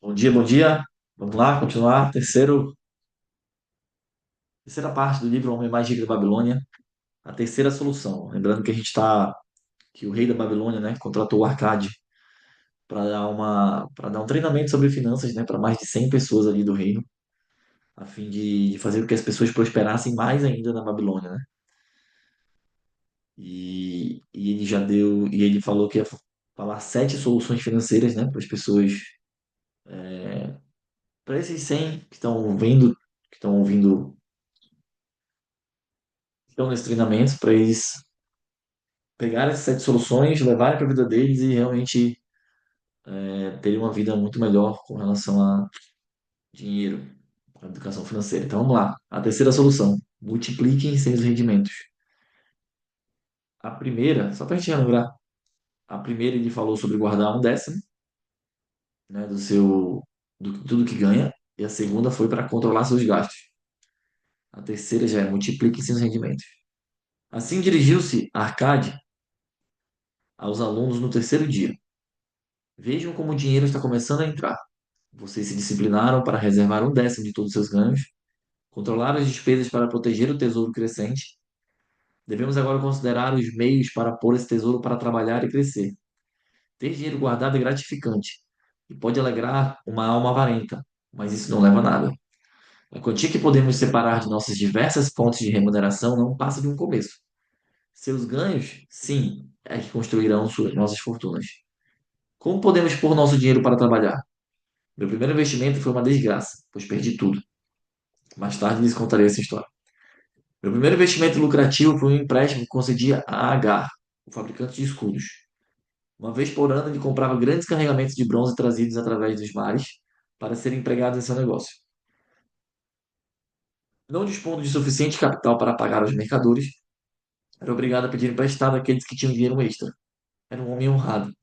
Bom dia, bom dia. Vamos lá, continuar. Terceira parte do livro O Homem Mais Rico da Babilônia, a terceira solução. Lembrando que que o rei da Babilônia, né, contratou o Arcade para dar um treinamento sobre finanças, né, para mais de 100 pessoas ali do reino, a fim de fazer com que as pessoas prosperassem mais ainda na Babilônia, né? E ele falou que ia falar 7 soluções financeiras, né, para as pessoas, para esses 100 que estão ouvindo, que estão nesse treinamento, para eles pegar essas 7 soluções, levarem para a vida deles e realmente terem uma vida muito melhor com relação a dinheiro, a educação financeira. Então vamos lá. A terceira solução: multipliquem seus rendimentos. A primeira, só para a gente relembrar, a primeira ele falou sobre guardar um décimo, né, do tudo que ganha, e a segunda foi para controlar seus gastos. A terceira já é multipliquem seus rendimentos. Assim dirigiu-se Arcade aos alunos no terceiro dia. Vejam como o dinheiro está começando a entrar. Vocês se disciplinaram para reservar um décimo de todos os seus ganhos, controlar as despesas para proteger o tesouro crescente. Devemos agora considerar os meios para pôr esse tesouro para trabalhar e crescer. Ter dinheiro guardado é gratificante e pode alegrar uma alma avarenta, mas isso não leva a nada. A quantia que podemos separar de nossas diversas fontes de remuneração não passa de um começo. Seus ganhos, sim, é que construirão nossas fortunas. Como podemos pôr nosso dinheiro para trabalhar? Meu primeiro investimento foi uma desgraça, pois perdi tudo. Mais tarde lhes contarei essa história. Meu primeiro investimento lucrativo foi um empréstimo que concedia a Agar, o fabricante de escudos. Uma vez por ano, ele comprava grandes carregamentos de bronze trazidos através dos mares para serem empregados em seu negócio. Não dispondo de suficiente capital para pagar aos mercadores, era obrigado a pedir emprestado àqueles que tinham dinheiro extra. Era um homem honrado.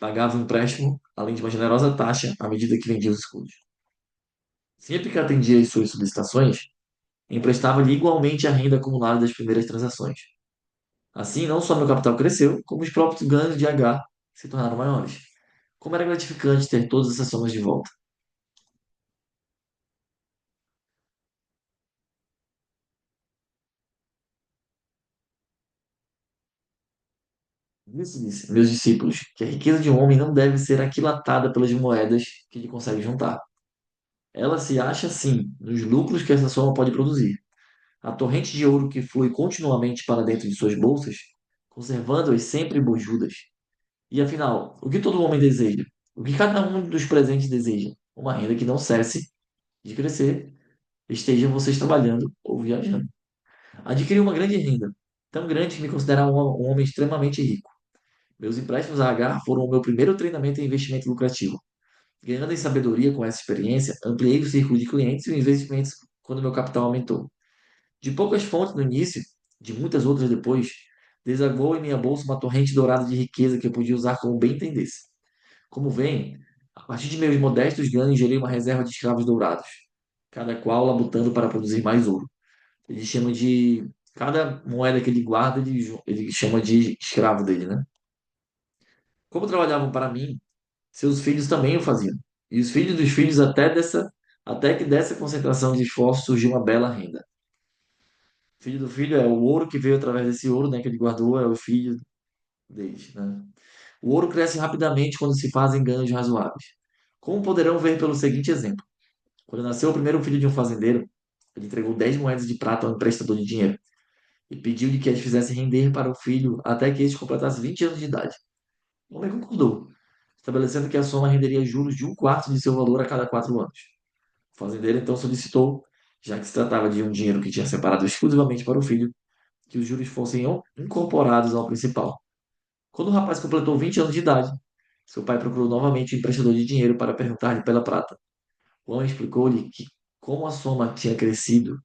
Pagava o empréstimo, além de uma generosa taxa, à medida que vendia os escudos. Sempre que atendia às suas solicitações, emprestava-lhe igualmente a renda acumulada das primeiras transações. Assim, não só meu capital cresceu, como os próprios ganhos de H se tornaram maiores. Como era gratificante ter todas essas somas de volta. Disse, meus discípulos, que a riqueza de um homem não deve ser aquilatada pelas moedas que ele consegue juntar. Ela se acha, sim, nos lucros que essa soma pode produzir. A torrente de ouro que flui continuamente para dentro de suas bolsas, conservando-as sempre bojudas. E afinal, o que todo homem deseja? O que cada um dos presentes deseja? Uma renda que não cesse de crescer, estejam vocês trabalhando ou viajando. Adquiri uma grande renda, tão grande que me considero um homem extremamente rico. Meus empréstimos a H foram o meu primeiro treinamento em investimento lucrativo. Ganhando em sabedoria com essa experiência, ampliei o círculo de clientes e investimentos quando meu capital aumentou. De poucas fontes no início, de muitas outras depois, desaguou em minha bolsa uma torrente dourada de riqueza que eu podia usar como bem entendesse. Como vem, a partir de meus modestos ganhos, gerei uma reserva de escravos dourados, cada qual labutando para produzir mais ouro. Ele chama de. Cada moeda que ele guarda, ele chama de escravo dele, né? Como trabalhavam para mim, seus filhos também o faziam. E os filhos dos filhos, até que dessa concentração de esforço surgiu uma bela renda. Filho do filho é o ouro que veio através desse ouro, né, que ele guardou, é o filho deles, né? O ouro cresce rapidamente quando se fazem ganhos razoáveis. Como poderão ver pelo seguinte exemplo. Quando nasceu o primeiro filho de um fazendeiro, ele entregou 10 moedas de prata ao emprestador de dinheiro e pediu-lhe que as fizesse render para o filho até que este completasse 20 anos de idade. O homem concordou, estabelecendo que a soma renderia juros de um quarto de seu valor a cada 4 anos. O fazendeiro então solicitou, já que se tratava de um dinheiro que tinha separado exclusivamente para o filho, que os juros fossem incorporados ao principal. Quando o rapaz completou 20 anos de idade, seu pai procurou novamente o emprestador de dinheiro para perguntar-lhe pela prata. O homem explicou-lhe que, como a soma tinha crescido,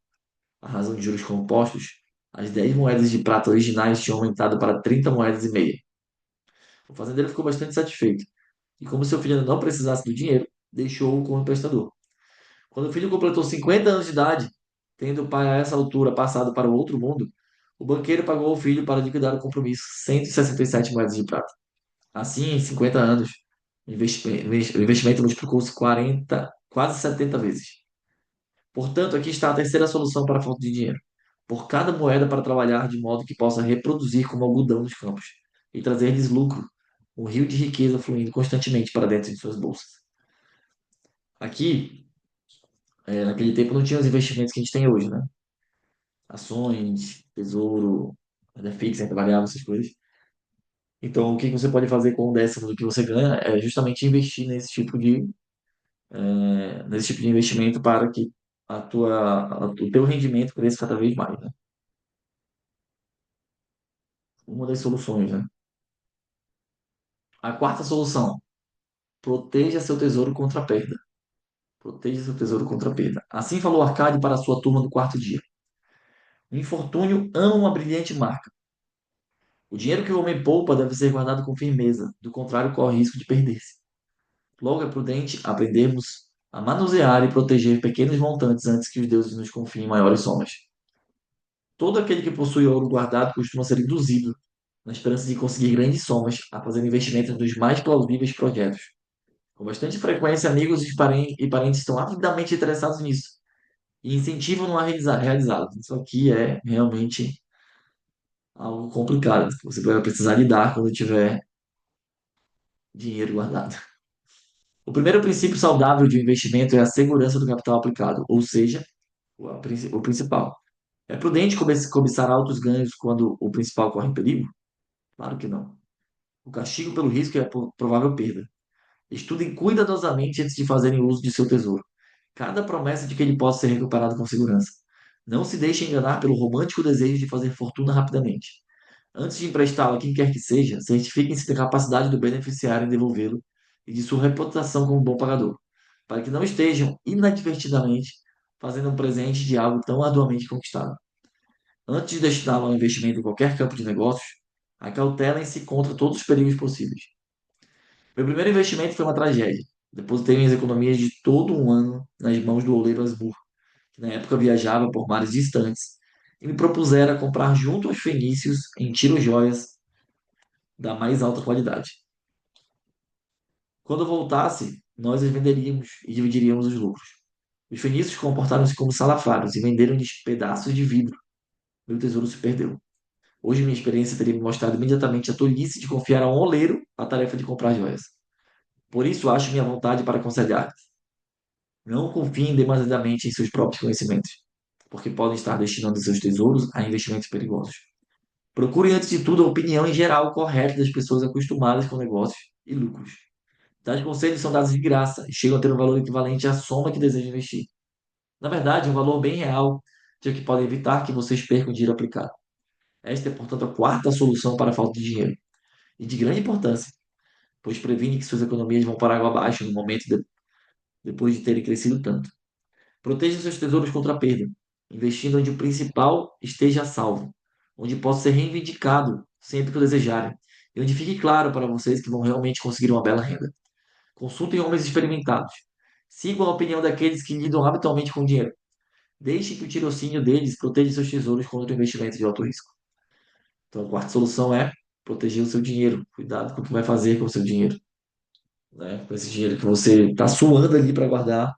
a razão de juros compostos, as 10 moedas de prata originais tinham aumentado para 30 moedas e meia. O fazendeiro ficou bastante satisfeito, e como seu filho ainda não precisasse do dinheiro, deixou-o com o emprestador. Quando o filho completou 50 anos de idade, tendo o pai a essa altura passado para o outro mundo, o banqueiro pagou ao filho para liquidar o compromisso 167 moedas de prata. Assim, em 50 anos, O investimento multiplicou-se 40, quase 70 vezes. Portanto, aqui está a terceira solução para a falta de dinheiro. Por cada moeda para trabalhar de modo que possa reproduzir como algodão nos campos e trazer-lhes lucro, um rio de riqueza fluindo constantemente para dentro de suas bolsas. Aqui, naquele tempo não tinha os investimentos que a gente tem hoje, né? Ações, tesouro, renda fixa, renda variável, essas coisas. Então, o que você pode fazer com o décimo do que você ganha é justamente investir nesse tipo de investimento para que o teu rendimento cresça cada vez mais, né? Uma das soluções, né? A quarta solução, proteja seu tesouro contra a perda. Proteja seu tesouro contra a perda. Assim falou Arcade para a sua turma do quarto dia. O infortúnio ama uma brilhante marca. O dinheiro que o homem poupa deve ser guardado com firmeza, do contrário, corre risco de perder-se. Logo é prudente aprendermos a manusear e proteger pequenos montantes antes que os deuses nos confiem maiores somas. Todo aquele que possui ouro guardado costuma ser induzido, na esperança de conseguir grandes somas, a fazer investimentos nos mais plausíveis projetos. Com bastante frequência, amigos e parentes estão avidamente interessados nisso e incentivam-no a realizá-lo. Isso aqui é realmente algo complicado, que você vai precisar lidar quando tiver dinheiro guardado. O primeiro princípio saudável de um investimento é a segurança do capital aplicado, ou seja, o principal. É prudente cobiçar altos ganhos quando o principal corre em perigo? Claro que não. O castigo pelo risco é a provável perda. Estudem cuidadosamente antes de fazerem uso de seu tesouro. Cada promessa de que ele possa ser recuperado com segurança. Não se deixe enganar pelo romântico desejo de fazer fortuna rapidamente. Antes de emprestá-lo a quem quer que seja, certifiquem-se da capacidade do beneficiário em devolvê-lo e de sua reputação como bom pagador, para que não estejam inadvertidamente fazendo um presente de algo tão arduamente conquistado. Antes de destiná-lo ao investimento em qualquer campo de negócios, acautelem-se contra todos os perigos possíveis. Meu primeiro investimento foi uma tragédia. Depositei minhas economias de todo um ano nas mãos do oleiro Asbur, que na época viajava por mares distantes, e me propusera comprar junto aos fenícios em tiro-joias da mais alta qualidade. Quando voltasse, nós as venderíamos e dividiríamos os lucros. Os fenícios comportaram-se como salafaros e venderam-lhes pedaços de vidro. Meu tesouro se perdeu. Hoje minha experiência teria me mostrado imediatamente a tolice de confiar a um oleiro a tarefa de comprar joias. Por isso acho minha vontade para aconselhar. Não confiem demasiadamente em seus próprios conhecimentos, porque podem estar destinando seus tesouros a investimentos perigosos. Procure, antes de tudo, a opinião em geral correta das pessoas acostumadas com negócios e lucros. Tais conselhos são dados de graça e chegam a ter um valor equivalente à soma que deseja investir. Na verdade, um valor bem real, de que pode evitar que vocês percam dinheiro aplicado. Esta é, portanto, a quarta solução para a falta de dinheiro, e de grande importância, pois previne que suas economias vão para água abaixo no momento depois de terem crescido tanto. Proteja seus tesouros contra a perda, investindo onde o principal esteja a salvo, onde possa ser reivindicado sempre que o desejarem, e onde fique claro para vocês que vão realmente conseguir uma bela renda. Consultem homens experimentados. Sigam a opinião daqueles que lidam habitualmente com dinheiro. Deixem que o tirocínio deles proteja seus tesouros contra o investimento de alto risco. Então, a quarta solução é proteger o seu dinheiro. Cuidado com o que vai fazer com o seu dinheiro, né? Com esse dinheiro que você está suando ali para guardar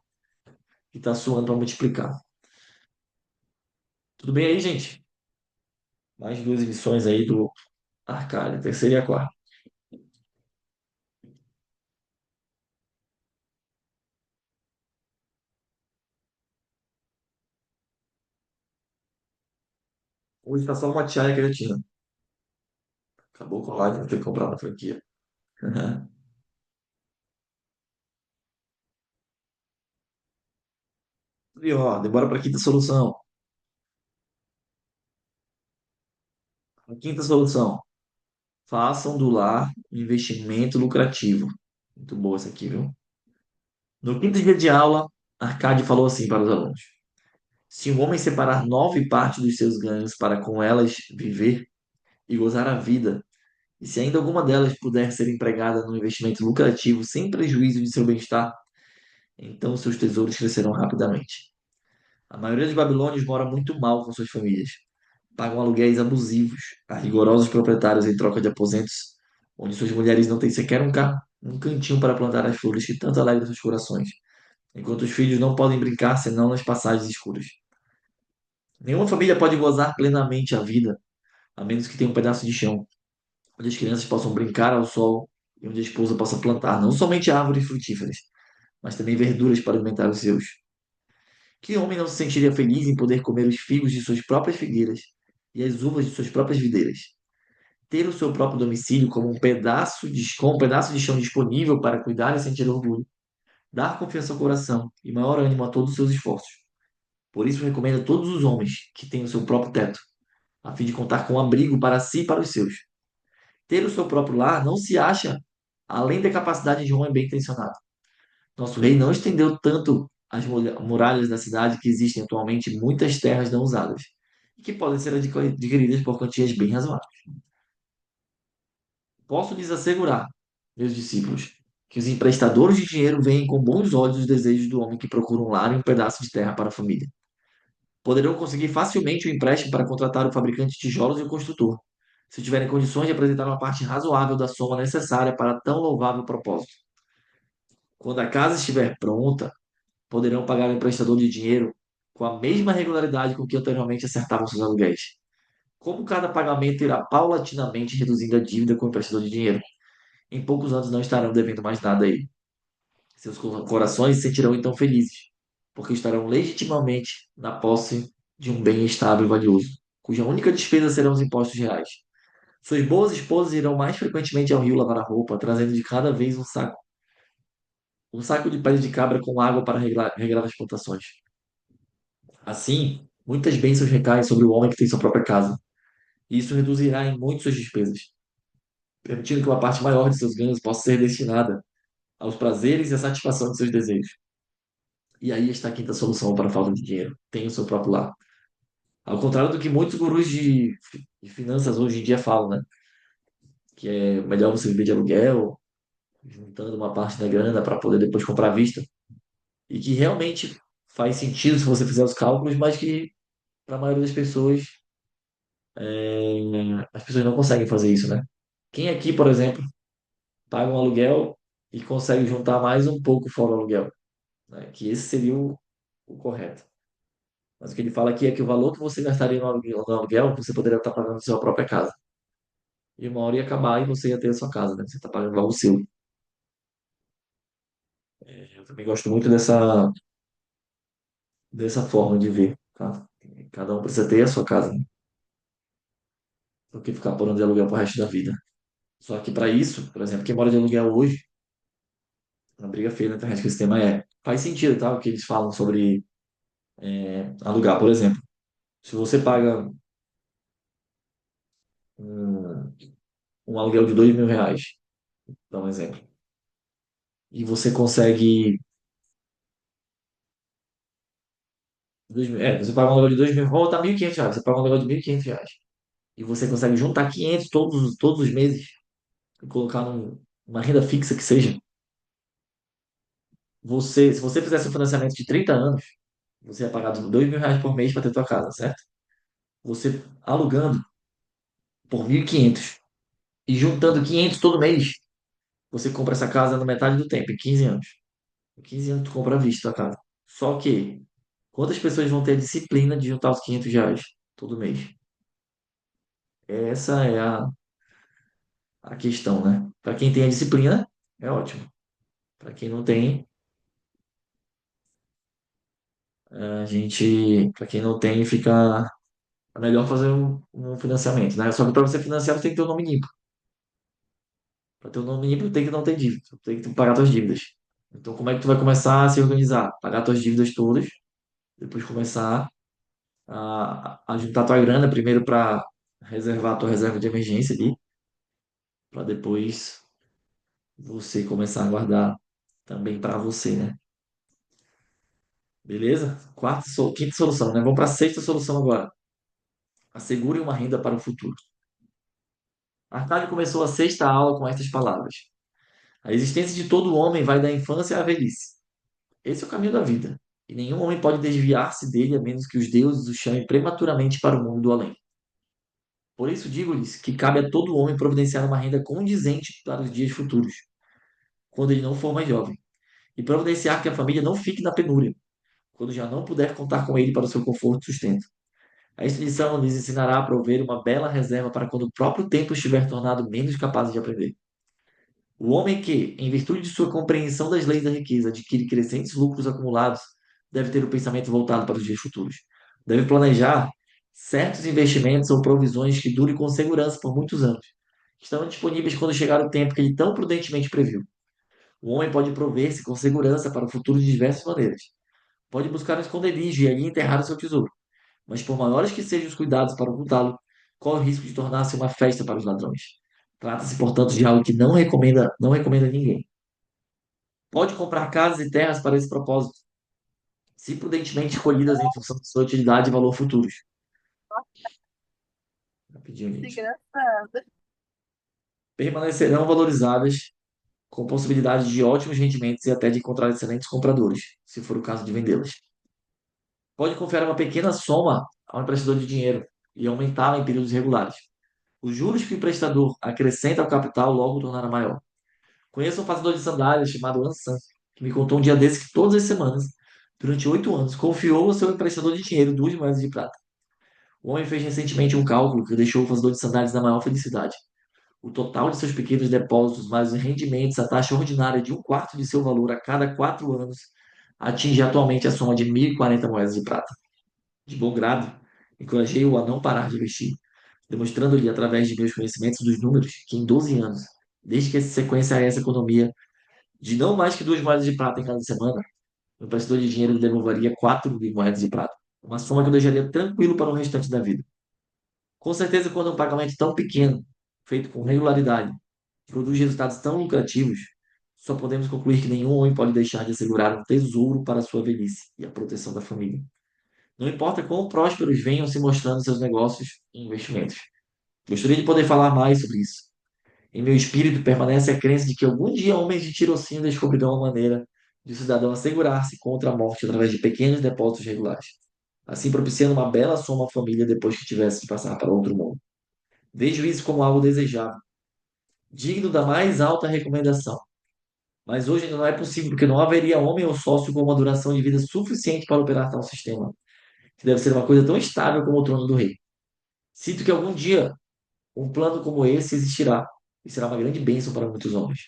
e está suando para multiplicar. Tudo bem aí, gente? Mais duas edições aí do Arcade, a terceira e a quarta. Hoje está só uma tiara creatina. Acabou com a live, vou ter que comprar na franquia. E ó, demora para a quinta solução. A quinta solução. Façam do lar um investimento lucrativo. Muito boa essa aqui, viu? No quinto dia de aula, Arcade falou assim para os alunos: se um homem separar 9 partes dos seus ganhos para com elas viver e gozar a vida, e se ainda alguma delas puder ser empregada num investimento lucrativo sem prejuízo de seu bem-estar, então seus tesouros crescerão rapidamente. A maioria dos babilônios mora muito mal com suas famílias. Pagam aluguéis abusivos a rigorosos proprietários em troca de aposentos, onde suas mulheres não têm sequer um carro. um cantinho para plantar as flores que tanto alegram seus corações, enquanto os filhos não podem brincar senão nas passagens escuras. Nenhuma família pode gozar plenamente a vida, a menos que tenha um pedaço de chão, onde as crianças possam brincar ao sol e onde a esposa possa plantar não somente árvores frutíferas, mas também verduras para alimentar os seus. Que homem não se sentiria feliz em poder comer os figos de suas próprias figueiras e as uvas de suas próprias videiras? Ter o seu próprio domicílio como um pedaço de chão disponível para cuidar e sentir orgulho, dar confiança ao coração e maior ânimo a todos os seus esforços. Por isso recomendo a todos os homens que tenham o seu próprio teto, a fim de contar com um abrigo para si e para os seus. Ter o seu próprio lar não se acha além da capacidade de um homem bem intencionado. Nosso rei não estendeu tanto as muralhas da cidade que existem atualmente muitas terras não usadas e que podem ser adquiridas por quantias bem razoáveis. Posso lhes assegurar, meus discípulos, que os emprestadores de dinheiro veem com bons olhos os desejos do homem que procura um lar e um pedaço de terra para a família. Poderão conseguir facilmente o empréstimo para contratar o fabricante de tijolos e o construtor, se tiverem condições de apresentar uma parte razoável da soma necessária para tão louvável propósito. Quando a casa estiver pronta, poderão pagar o emprestador de dinheiro com a mesma regularidade com que anteriormente acertavam seus aluguéis. Como cada pagamento irá paulatinamente reduzindo a dívida com o emprestador de dinheiro, em poucos anos não estarão devendo mais nada a ele. Seus corações se sentirão então felizes, porque estarão legitimamente na posse de um bem estável e valioso, cuja única despesa serão os impostos reais. Suas boas esposas irão mais frequentemente ao rio lavar a roupa, trazendo de cada vez um saco de pele de cabra com água para regrar as plantações. Assim, muitas bênçãos recaem sobre o homem que tem sua própria casa, e isso reduzirá em muito suas despesas, permitindo que uma parte maior de seus ganhos possa ser destinada aos prazeres e à satisfação de seus desejos. E aí está a quinta solução para a falta de dinheiro. Tenha o seu próprio lar. Ao contrário do que muitos gurus de finanças hoje em dia falam, né? Que é melhor você viver de aluguel, juntando uma parte da grana para poder depois comprar à vista. E que realmente faz sentido se você fizer os cálculos, mas que para a maioria das pessoas, as pessoas não conseguem fazer isso, né? Quem aqui, por exemplo, paga um aluguel e consegue juntar mais um pouco fora o aluguel, né? Que esse seria o correto. Mas o que ele fala aqui é que o valor que você gastaria no aluguel, você poderia estar pagando na sua própria casa. E uma hora ia acabar e você ia ter a sua casa, né? Você está pagando algo seu. Eu também gosto muito dessa forma de ver, tá? Cada um precisa ter a sua casa, né? Do que ficar morando de aluguel pro resto da vida. Só que para isso, por exemplo, quem mora de aluguel hoje, uma briga feia na internet com esse tema faz sentido, tá? O que eles falam sobre alugar, por exemplo. Se você paga um, um aluguel de R$ 2.000, dá um exemplo, e você consegue você paga um aluguel de 2.000, vamos botar R$ 1.500. Você paga um aluguel de R$ 1.500. E você consegue juntar 500 todos os meses e colocar numa renda fixa que seja. Se você fizesse um financiamento de 30 anos, você ia pagar R$ 2.000 por mês para ter tua casa, certo? Você alugando por 1.500 e juntando 500 todo mês, você compra essa casa na metade do tempo, em 15 anos. Em 15 anos tu compra à vista a casa. Só que, quantas pessoas vão ter a disciplina de juntar os R$ 500 todo mês? Essa é a questão, né? Para quem tem a disciplina, é ótimo. Para quem não tem, para quem não tem, fica melhor fazer um financiamento, né? Só que para você financiar, você tem que ter o nome limpo. Para ter o nome limpo, tem que não ter dívida, tem que pagar suas dívidas. Então, como é que tu vai começar a se organizar? Pagar tuas dívidas todas, depois começar a juntar tua grana primeiro para reservar a tua reserva de emergência ali, para depois você começar a guardar também para você, né? Beleza? Quinta solução, né? Vamos para a sexta solução agora. Assegure uma renda para o futuro. Arcádio começou a sexta aula com estas palavras: a existência de todo homem vai da infância à velhice. Esse é o caminho da vida, e nenhum homem pode desviar-se dele a menos que os deuses o chamem prematuramente para o mundo do além. Por isso digo-lhes que cabe a todo homem providenciar uma renda condizente para os dias futuros. quando ele não for mais jovem, e providenciar que a família não fique na penúria, quando já não puder contar com ele para o seu conforto e sustento. A instituição lhes ensinará a prover uma bela reserva para quando o próprio tempo estiver tornado menos capaz de aprender. O homem que, em virtude de sua compreensão das leis da riqueza, adquire crescentes lucros acumulados, deve ter o pensamento voltado para os dias futuros. Deve planejar certos investimentos ou provisões que durem com segurança por muitos anos, que estão disponíveis quando chegar o tempo que ele tão prudentemente previu. O homem pode prover-se com segurança para o futuro de diversas maneiras. Pode buscar um esconderijo e ali enterrar o seu tesouro. Mas por maiores que sejam os cuidados para ocultá-lo, corre o risco de tornar-se uma festa para os ladrões. Trata-se, portanto, de algo que não recomenda a ninguém. Pode comprar casas e terras para esse propósito, se prudentemente escolhidas em função de sua utilidade e valor futuros. Rapidinho, Que gente. engraçado. Permanecerão valorizadas com possibilidade de ótimos rendimentos e até de encontrar excelentes compradores, se for o caso de vendê-las. Pode confiar uma pequena soma ao emprestador de dinheiro e aumentá-la em períodos regulares. Os juros que o emprestador acrescenta ao capital logo o tornará maior. Conheço um fazedor de sandálias chamado Ansan, que me contou um dia desses que todas as semanas, durante 8 anos, confiou ao seu emprestador de dinheiro 2 moedas de prata. O homem fez recentemente um cálculo que deixou o fazedor de sandálias na maior felicidade. O total de seus pequenos depósitos, mais os rendimentos, a taxa ordinária de um quarto de seu valor a cada 4 anos, atinge atualmente a soma de 1.040 moedas de prata. De bom grado, encorajei-o a não parar de investir, demonstrando-lhe, através de meus conhecimentos dos números, que em 12 anos, desde que se sequência a essa economia, de não mais que 2 moedas de prata em cada semana, o emprestador de dinheiro lhe devolveria 4.000 moedas de prata, uma soma que eu deixaria tranquilo para o restante da vida. Com certeza, quando um pagamento tão pequeno, feito com regularidade, produz resultados tão lucrativos, só podemos concluir que nenhum homem pode deixar de assegurar um tesouro para a sua velhice e a proteção da família. Não importa quão prósperos venham se mostrando seus negócios e investimentos. Gostaria de poder falar mais sobre isso. Em meu espírito permanece a crença de que algum dia homens de tirocínio descobrirão uma maneira de o cidadão assegurar-se contra a morte através de pequenos depósitos regulares, assim propiciando uma bela soma à família depois que tivesse de passar para outro mundo. Vejo isso como algo desejável, digno da mais alta recomendação. Mas hoje ainda não é possível, porque não haveria homem ou sócio com uma duração de vida suficiente para operar tal sistema, que deve ser uma coisa tão estável como o trono do rei. Sinto que algum dia um plano como esse existirá e será uma grande bênção para muitos homens.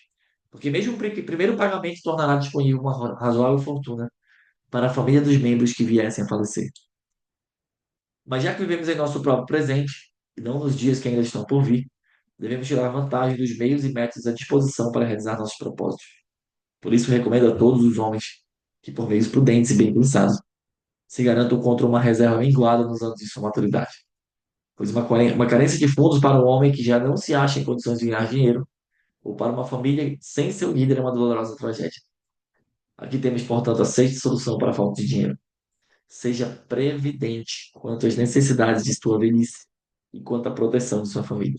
Porque mesmo o primeiro pagamento tornará disponível uma razoável fortuna para a família dos membros que viessem a falecer. Mas já que vivemos em nosso próprio presente, e não nos dias que ainda estão por vir, devemos tirar vantagem dos meios e métodos à disposição para realizar nossos propósitos. Por isso, recomendo a todos os homens que, por meios prudentes e bem pensados, se garantam contra uma reserva minguada nos anos de sua maturidade. Pois uma carência de fundos para um homem que já não se acha em condições de ganhar dinheiro, ou para uma família sem seu líder, é uma dolorosa tragédia. Aqui temos, portanto, a sexta solução para a falta de dinheiro. Seja previdente quanto às necessidades de sua velhice e quanto à proteção de sua família.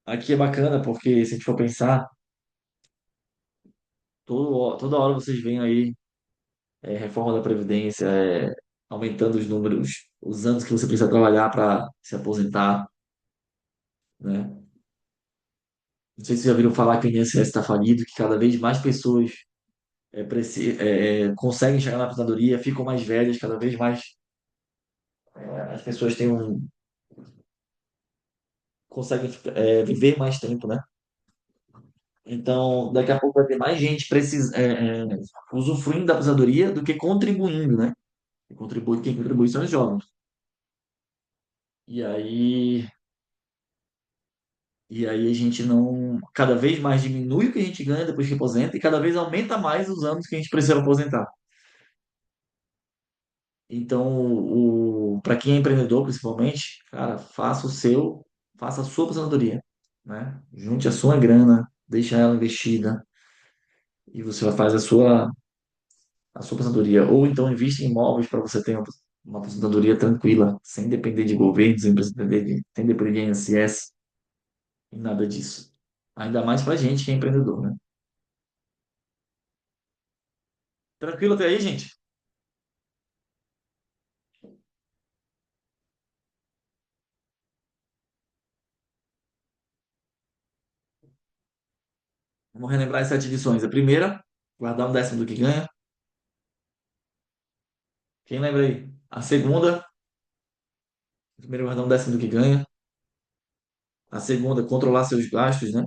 Aqui é bacana porque, se a gente for pensar, toda hora vocês veem aí reforma da Previdência, aumentando os números, os anos que você precisa trabalhar para se aposentar, né? Não sei se vocês já viram falar que o INSS está falido, que cada vez mais pessoas conseguem chegar na aposentadoria, ficam mais velhas, cada vez mais as pessoas conseguem viver mais tempo, né? Então, daqui a pouco vai ter mais gente usufruindo da aposentadoria do que contribuindo, né? Quem contribui são os jovens. E aí, e aí a gente não, cada vez mais diminui o que a gente ganha depois que aposenta e cada vez aumenta mais os anos que a gente precisa aposentar. Então, para quem é empreendedor, principalmente, cara, faça a sua aposentadoria, né? Junte a sua grana, deixa ela investida e você vai fazer a sua aposentadoria. Ou então investe em imóveis para você ter uma aposentadoria tranquila, sem depender de governo, sem depender de INSS e nada disso. Ainda mais para gente que é empreendedor, né? Tranquilo até aí, gente? Vamos relembrar as sete lições. A primeira, guardar um décimo do que ganha. Quem lembra aí? A segunda, primeiro, guardar um décimo do que ganha. A segunda, controlar seus gastos, né?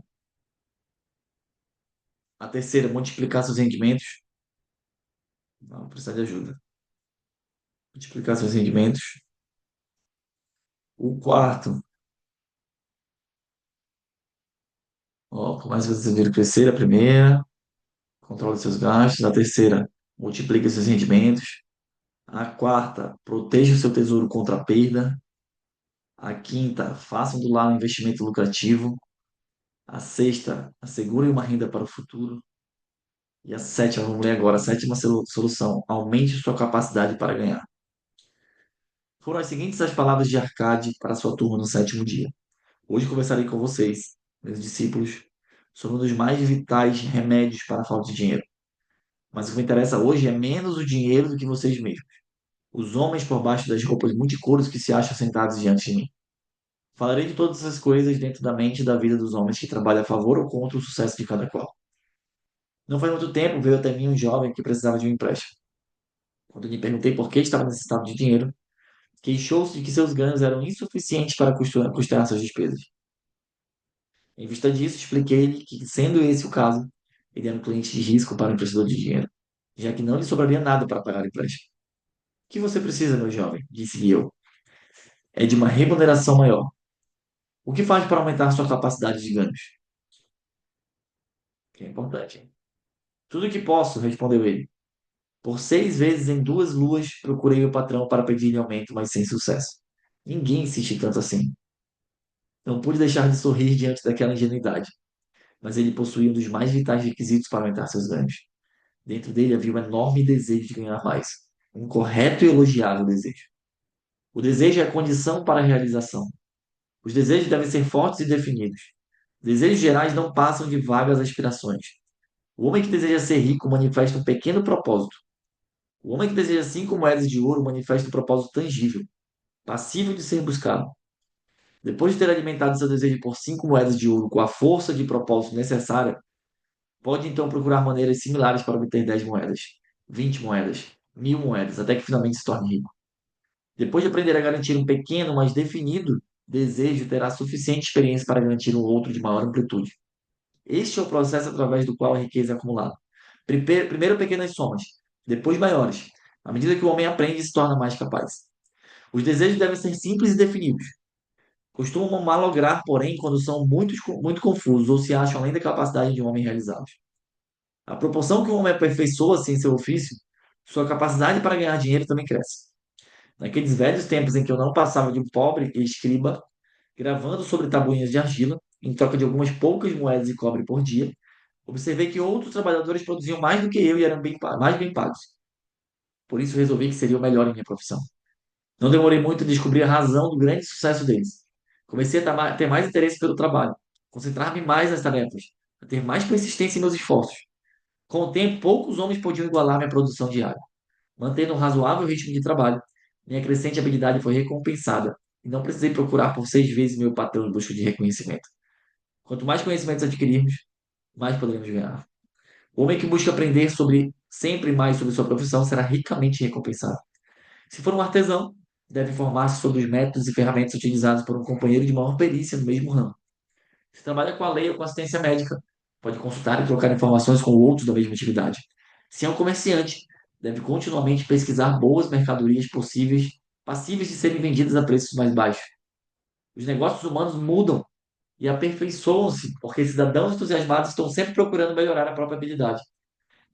A terceira, multiplicar seus rendimentos. Não, precisa de ajuda. Multiplicar seus rendimentos. O quarto, ó, por mais que você dinheiro crescer, a primeira, controle seus gastos. A terceira, multiplique seus rendimentos. A quarta, proteja o seu tesouro contra a perda. A quinta, faça do lar um investimento lucrativo. A sexta, assegure uma renda para o futuro. E a sétima, vamos ler agora, a sétima solução, aumente sua capacidade para ganhar. Foram as seguintes as palavras de Arcade para sua turma no sétimo dia. Hoje conversarei com vocês, meus discípulos, sobre um dos mais vitais remédios para a falta de dinheiro. Mas o que me interessa hoje é menos o dinheiro do que vocês mesmos. Os homens por baixo das roupas multicores que se acham sentados diante de mim. Falarei de todas essas coisas dentro da mente e da vida dos homens que trabalham a favor ou contra o sucesso de cada qual. Não faz muito tempo veio até mim um jovem que precisava de um empréstimo. Quando lhe perguntei por que estava necessitado de dinheiro, queixou-se de que seus ganhos eram insuficientes para custear suas despesas. Em vista disso, expliquei-lhe que, sendo esse o caso, ele era um cliente de risco para o emprestador de dinheiro, já que não lhe sobraria nada para pagar o empréstimo. O que você precisa, meu jovem? Disse eu. É de uma remuneração maior. O que faz para aumentar sua capacidade de ganhos? Que é importante, hein? Tudo o que posso, respondeu ele. Por 6 vezes em 2 luas procurei o patrão para pedir-lhe aumento, mas sem sucesso. Ninguém insiste tanto assim. Não pude deixar de sorrir diante daquela ingenuidade, mas ele possuía um dos mais vitais requisitos para aumentar seus ganhos. Dentro dele havia um enorme desejo de ganhar mais. Um correto e elogiável desejo. O desejo é a condição para a realização. Os desejos devem ser fortes e definidos. Desejos gerais não passam de vagas aspirações. O homem que deseja ser rico manifesta um pequeno propósito. O homem que deseja 5 moedas de ouro manifesta um propósito tangível, passível de ser buscado. Depois de ter alimentado seu desejo por 5 moedas de ouro com a força de propósito necessária, pode então procurar maneiras similares para obter 10 moedas, 20 moedas, 1.000 moedas, até que finalmente se torne rico. Depois de aprender a garantir um pequeno, mas definido desejo, terá suficiente experiência para garantir um outro de maior amplitude. Este é o processo através do qual a riqueza é acumulada. Primeiro pequenas somas, depois maiores. À medida que o homem aprende, se torna mais capaz. Os desejos devem ser simples e definidos. Costumam malograr, porém, quando são muito confusos ou se acham além da capacidade de um homem realizá-los. À proporção que o homem aperfeiçoa-se em seu ofício, sua capacidade para ganhar dinheiro também cresce. Naqueles velhos tempos em que eu não passava de um pobre escriba, gravando sobre tabuinhas de argila, em troca de algumas poucas moedas de cobre por dia, observei que outros trabalhadores produziam mais do que eu e eram mais bem pagos. Por isso resolvi que seria o melhor em minha profissão. Não demorei muito a descobrir a razão do grande sucesso deles. Comecei a ter mais interesse pelo trabalho, concentrar-me mais nas tarefas, a ter mais persistência em meus esforços. Com o tempo, poucos homens podiam igualar minha produção diária. Mantendo um razoável ritmo de trabalho, minha crescente habilidade foi recompensada e não precisei procurar por 6 vezes meu patrão em busca de reconhecimento. Quanto mais conhecimentos adquirirmos, mais poderemos ganhar. O homem que busca aprender sempre mais sobre sua profissão será ricamente recompensado. Se for um artesão, deve informar-se sobre os métodos e ferramentas utilizados por um companheiro de maior perícia no mesmo ramo. Se trabalha com a lei ou com assistência médica, pode consultar e trocar informações com outros da mesma atividade. Se é um comerciante, deve continuamente pesquisar boas mercadorias passíveis de serem vendidas a preços mais baixos. Os negócios humanos mudam e aperfeiçoam-se porque cidadãos entusiasmados estão sempre procurando melhorar a própria habilidade,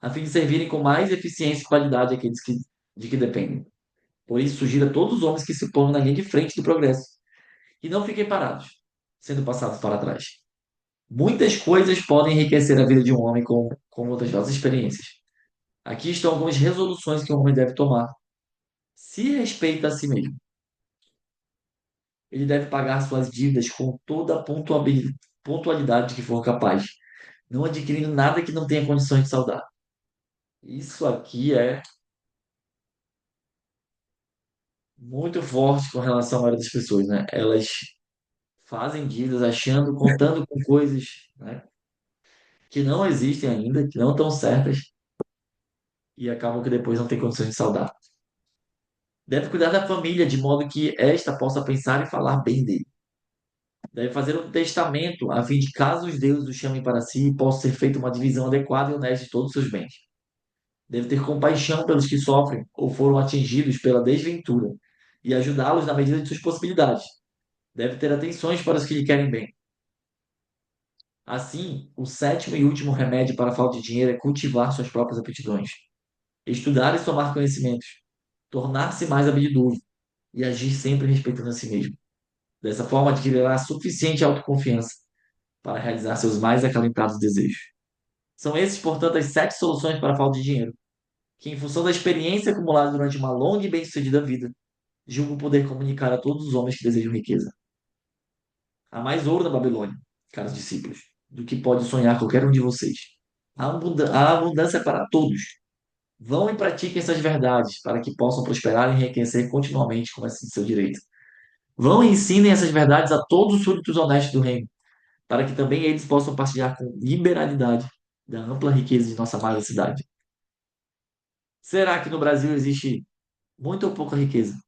a fim de servirem com mais eficiência e qualidade aqueles de que dependem. Por isso, sugiro a todos os homens que se ponham na linha de frente do progresso e não fiquem parados, sendo passados para trás. Muitas coisas podem enriquecer a vida de um homem com outras nossas experiências. Aqui estão algumas resoluções que um homem deve tomar. Se respeita a si mesmo, ele deve pagar suas dívidas com toda a pontualidade que for capaz, não adquirindo nada que não tenha condições de saldar. Isso aqui é muito forte com relação à maioria das pessoas, né? Elas fazem dívidas achando, contando com coisas, né? que não existem ainda, que não estão certas e acabam que depois não tem condições de saudar. Deve cuidar da família de modo que esta possa pensar e falar bem dele. Deve fazer um testamento a fim de, caso os deuses o chamem para si, possa ser feita uma divisão adequada e honesta de todos os seus bens. Deve ter compaixão pelos que sofrem ou foram atingidos pela desventura e ajudá-los na medida de suas possibilidades. Deve ter atenções para os que lhe querem bem. Assim, o sétimo e último remédio para a falta de dinheiro é cultivar suas próprias aptidões, estudar e somar conhecimentos, tornar-se mais habilidoso e agir sempre respeitando a si mesmo. Dessa forma, adquirirá suficiente autoconfiança para realizar seus mais acalentados desejos. São esses, portanto, as 7 soluções para a falta de dinheiro, que, em função da experiência acumulada durante uma longa e bem-sucedida vida, julgo poder comunicar a todos os homens que desejam riqueza. Há mais ouro na Babilônia, caros discípulos, do que pode sonhar qualquer um de vocês. Há abundância para todos. Vão e pratiquem essas verdades para que possam prosperar e enriquecer continuamente como é seu direito. Vão e ensinem essas verdades a todos os súditos honestos do reino, para que também eles possam partilhar com liberalidade da ampla riqueza de nossa amada cidade. Será que no Brasil existe muita ou pouca riqueza?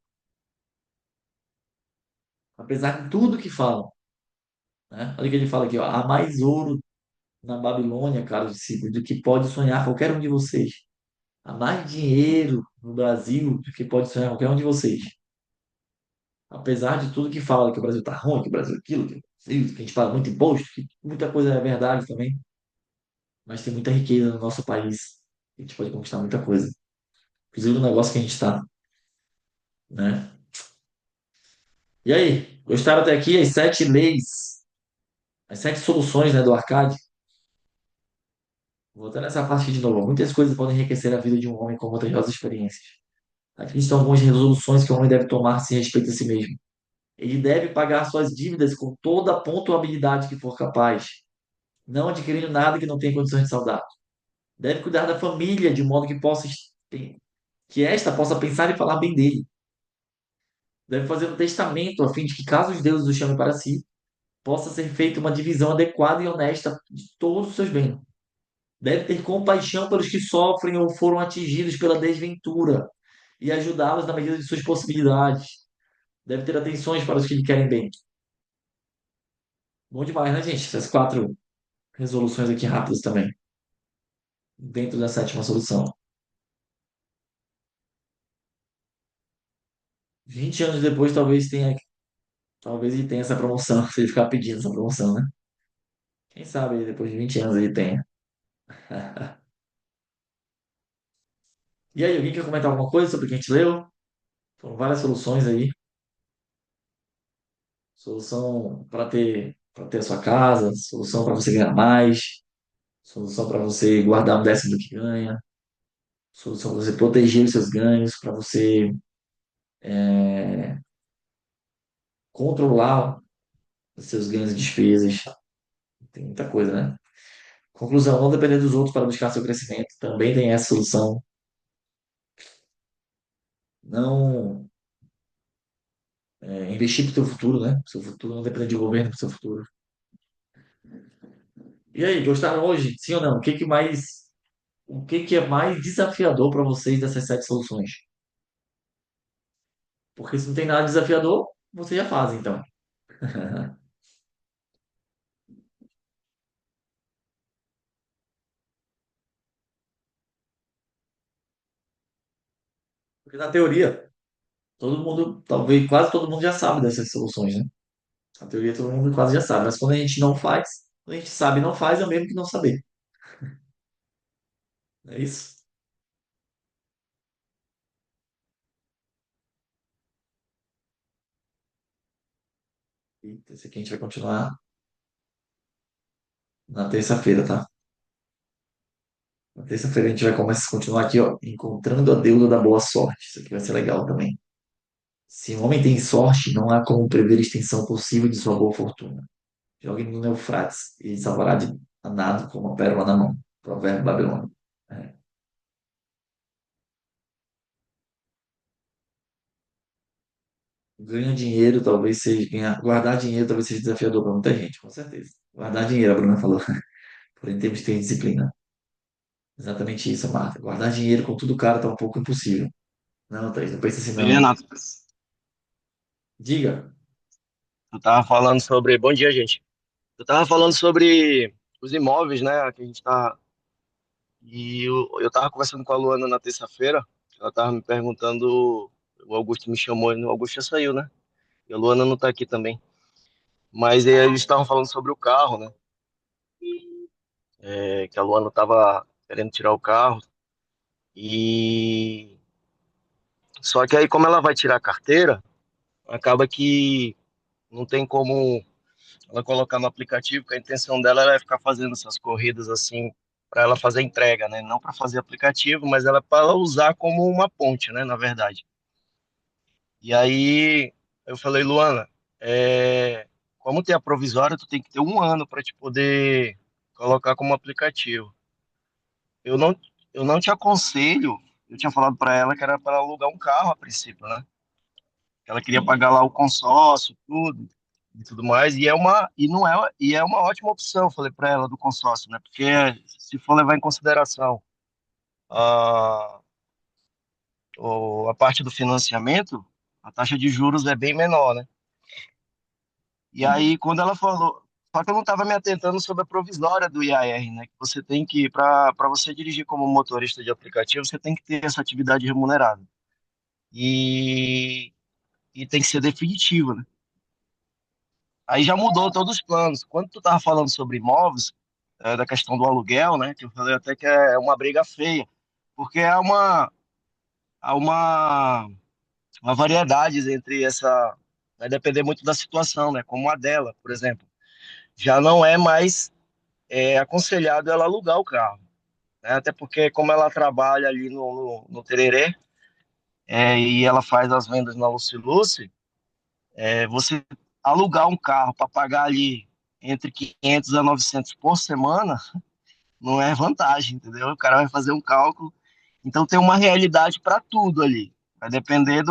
Apesar de tudo que falam, né? Olha o que ele fala aqui, ó. Há mais ouro na Babilônia, caros discípulos, do que pode sonhar qualquer um de vocês. Há mais dinheiro no Brasil do que pode sonhar qualquer um de vocês. Apesar de tudo que fala, que o Brasil tá ruim, que o Brasil é aquilo, que, isso, que a gente paga muito imposto, que muita coisa é verdade também, mas tem muita riqueza no nosso país. A gente pode conquistar muita coisa. Inclusive no negócio que a gente está, né? E aí, gostaram até aqui as 7 leis, as 7 soluções, né, do Arcade? Voltando nessa parte de novo, muitas coisas podem enriquecer a vida de um homem com vantajosas experiências. Aqui estão algumas resoluções que o homem deve tomar se respeita a si mesmo. Ele deve pagar suas dívidas com toda a pontuabilidade que for capaz, não adquirindo nada que não tenha condições de saldar. Deve cuidar da família de modo que esta possa pensar e falar bem dele. Deve fazer um testamento a fim de que, caso os deuses o chamem para si, possa ser feita uma divisão adequada e honesta de todos os seus bens. Deve ter compaixão pelos que sofrem ou foram atingidos pela desventura e ajudá-los na medida de suas possibilidades. Deve ter atenções para os que lhe querem bem. Bom demais, né, gente? Essas 4 resoluções aqui rápidas também, dentro da sétima solução. 20 anos depois, talvez ele tenha essa promoção, se ele ficar pedindo essa promoção, né? Quem sabe depois de 20 anos ele tenha. E aí, alguém quer comentar alguma coisa sobre o que a gente leu? Foram várias soluções aí. Solução para ter a sua casa, solução para você ganhar mais, solução para você guardar um décimo do que ganha, solução para você proteger os seus ganhos, para você controlar os seus ganhos e despesas. Tem muita coisa, né? Conclusão, não depender dos outros para buscar seu crescimento. Também tem essa solução. Não investir para o seu futuro, né? Seu futuro não depende de governo para o seu futuro. E aí, gostaram hoje? Sim ou não? O que que é mais desafiador para vocês dessas 7 soluções? Porque se não tem nada desafiador, vocês já fazem, então. Porque na teoria, todo mundo, talvez quase todo mundo já sabe dessas soluções, né? Na teoria, todo mundo quase já sabe. Mas quando a gente não faz, quando a gente sabe e não faz, é o mesmo que não saber. É isso? E esse aqui a gente vai continuar na terça-feira, tá? Na terça-feira a gente vai continuar aqui, ó, encontrando a deusa da boa sorte. Isso aqui vai ser legal também. Se um homem tem sorte, não há como prever a extensão possível de sua boa fortuna. Jogue no Eufrates e salvará de a nado com uma pérola na mão. Provérbio babilônico. É. Ganhar dinheiro guardar dinheiro talvez seja desafiador para muita gente, com certeza. Guardar dinheiro, a Bruna falou. Porém, temos que ter disciplina. Exatamente isso, Marta. Guardar dinheiro com tudo caro tá um pouco impossível. Não, Thaís, não pensa assim, E não. Renato, Diga. tu tava falando sobre. Bom dia, gente. Tu tava falando sobre os imóveis, né? Que a gente tá. E eu tava conversando com a Luana na terça-feira. Ela tava me perguntando. O Augusto me chamou, o Augusto já saiu, né? E a Luana não tá aqui também. Mas aí eles estavam falando sobre o carro, né? Que a Luana tava querendo tirar o carro. E. Só que aí, como ela vai tirar a carteira, acaba que não tem como ela colocar no aplicativo, que a intenção dela é ficar fazendo essas corridas assim para ela fazer entrega, né? Não para fazer aplicativo, mas ela para usar como uma ponte, né? Na verdade. E aí eu falei, Luana, como tem a provisória, tu tem que ter um ano para te poder colocar como aplicativo. Eu não, eu não te aconselho. Eu tinha falado para ela que era para alugar um carro a princípio, né? Ela queria Sim, pagar lá o consórcio, tudo e tudo mais, e não é e é uma ótima opção, falei para ela do consórcio, né? Porque se for levar em consideração a, a parte do financiamento, a taxa de juros é bem menor, né? E sim. aí quando ela falou, só que eu não estava me atentando sobre a provisória do IAR, né? Que você tem que para você dirigir como motorista de aplicativo, você tem que ter essa atividade remunerada. E e tem que ser definitiva, né? Aí já mudou todos os planos. Quando tu tava falando sobre imóveis, da questão do aluguel, né? Que eu falei até que é uma briga feia, porque há uma variedade entre essa. Vai depender muito da situação, né? Como a dela, por exemplo. Já não é mais aconselhado ela alugar o carro, né? Até porque, como ela trabalha ali no Tererê, e ela faz as vendas na Lucy, você alugar um carro para pagar ali entre 500 a 900 por semana não é vantagem, entendeu? O cara vai fazer um cálculo. Então tem uma realidade para tudo ali. Vai depender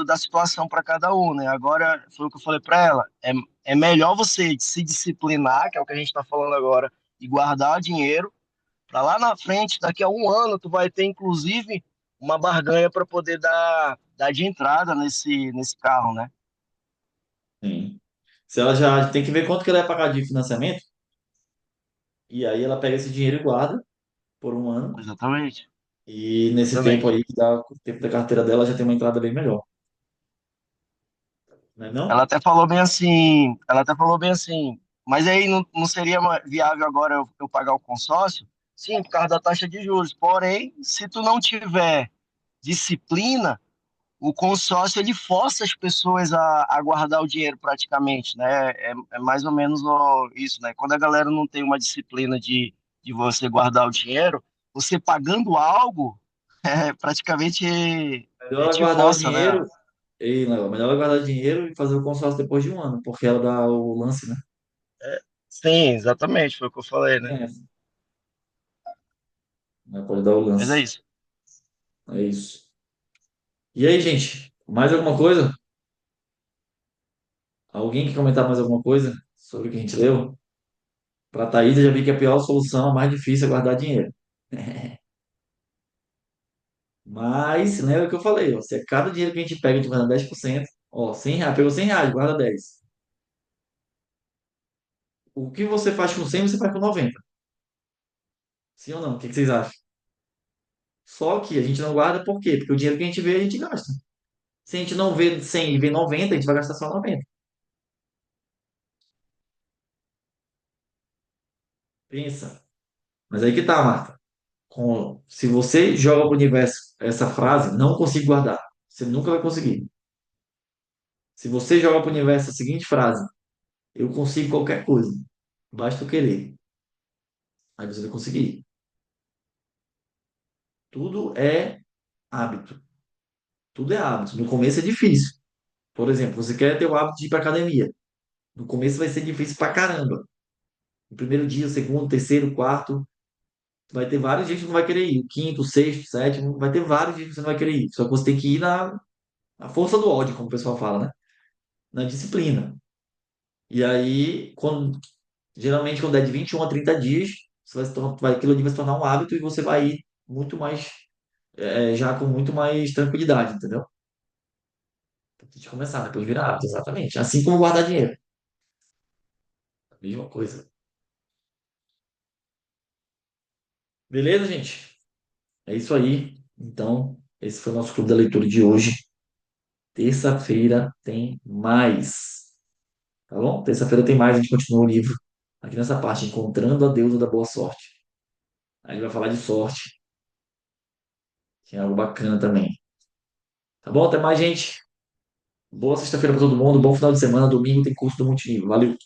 da situação para cada um, né? Agora, foi o que eu falei para ela. É melhor você se disciplinar, que é o que a gente está falando agora, e guardar dinheiro para lá na frente, daqui a um ano, tu vai ter, inclusive, uma barganha para poder dar de entrada nesse carro, né? Sim. Se ela já tem que ver quanto que ela vai pagar de financiamento, e aí ela pega esse dinheiro e guarda por um ano. Exatamente. E nesse tempo Exatamente. aí, que dá o tempo da carteira dela, já tem uma entrada bem melhor. Não é não? Ela até falou bem assim, mas aí não seria viável agora eu pagar o consórcio? Sim, por causa da taxa de juros. Porém, se tu não tiver disciplina, o consórcio ele força as pessoas a guardar o dinheiro praticamente, né? É mais ou menos isso, né? Quando a galera não tem uma disciplina de você guardar o dinheiro, você pagando algo, praticamente Melhor ela te guardar o força, né? dinheiro. Ei, Léo, melhor ela guardar o dinheiro e fazer o consórcio depois de um ano, porque ela dá o lance, né? Sim, exatamente, foi o que eu falei, né? Tem essa. Ela pode dar o Mas é lance. isso. É isso. E aí, gente? Mais alguma coisa? Alguém quer comentar mais alguma coisa sobre o que a gente leu? Para a Thaís, eu já vi que a pior solução, a mais difícil é guardar dinheiro. Mas, lembra o que eu falei, ó, se é cada dinheiro que a gente pega, a gente guarda 10%, ó, R$ 100, pegou R$ 100, guarda 10. O que você faz com 100, você faz com 90. Sim ou não? O que que vocês acham? Só que a gente não guarda por quê? Porque o dinheiro que a gente vê, a gente gasta. Se a gente não vê 100 e vê 90, a gente vai gastar só 90. Pensa. Mas aí que tá, Marta. Se você joga para o universo essa frase, não consigo guardar. Você nunca vai conseguir. Se você joga para o universo a seguinte frase, eu consigo qualquer coisa. Basta eu querer. Aí você vai conseguir. Tudo é hábito. Tudo é hábito. No começo é difícil. Por exemplo, você quer ter o hábito de ir para academia. No começo vai ser difícil pra caramba. No primeiro dia, o segundo, terceiro, quarto, vai ter vários dias que você não vai querer ir. O quinto, o sexto, o sétimo, vai ter vários dias que você não vai querer ir. Só que você tem que ir na força do ódio, como o pessoal fala, né? Na disciplina. E aí, geralmente, quando é de 21 a 30 dias, aquilo ali vai se tornar um hábito e você vai ir muito mais, já com muito mais tranquilidade, entendeu? Antes de começar, depois virar hábito, exatamente. Assim como guardar dinheiro. A mesma coisa. Beleza, gente? É isso aí. Então, esse foi o nosso clube da leitura de hoje. Terça-feira tem mais. Tá bom? Terça-feira tem mais, a gente continua o livro aqui nessa parte, Encontrando a Deusa da Boa Sorte. Aí a gente vai falar de sorte, que é algo bacana também. Tá bom? Até mais, gente. Boa sexta-feira para todo mundo. Bom final de semana. Domingo tem curso do multinível. Valeu!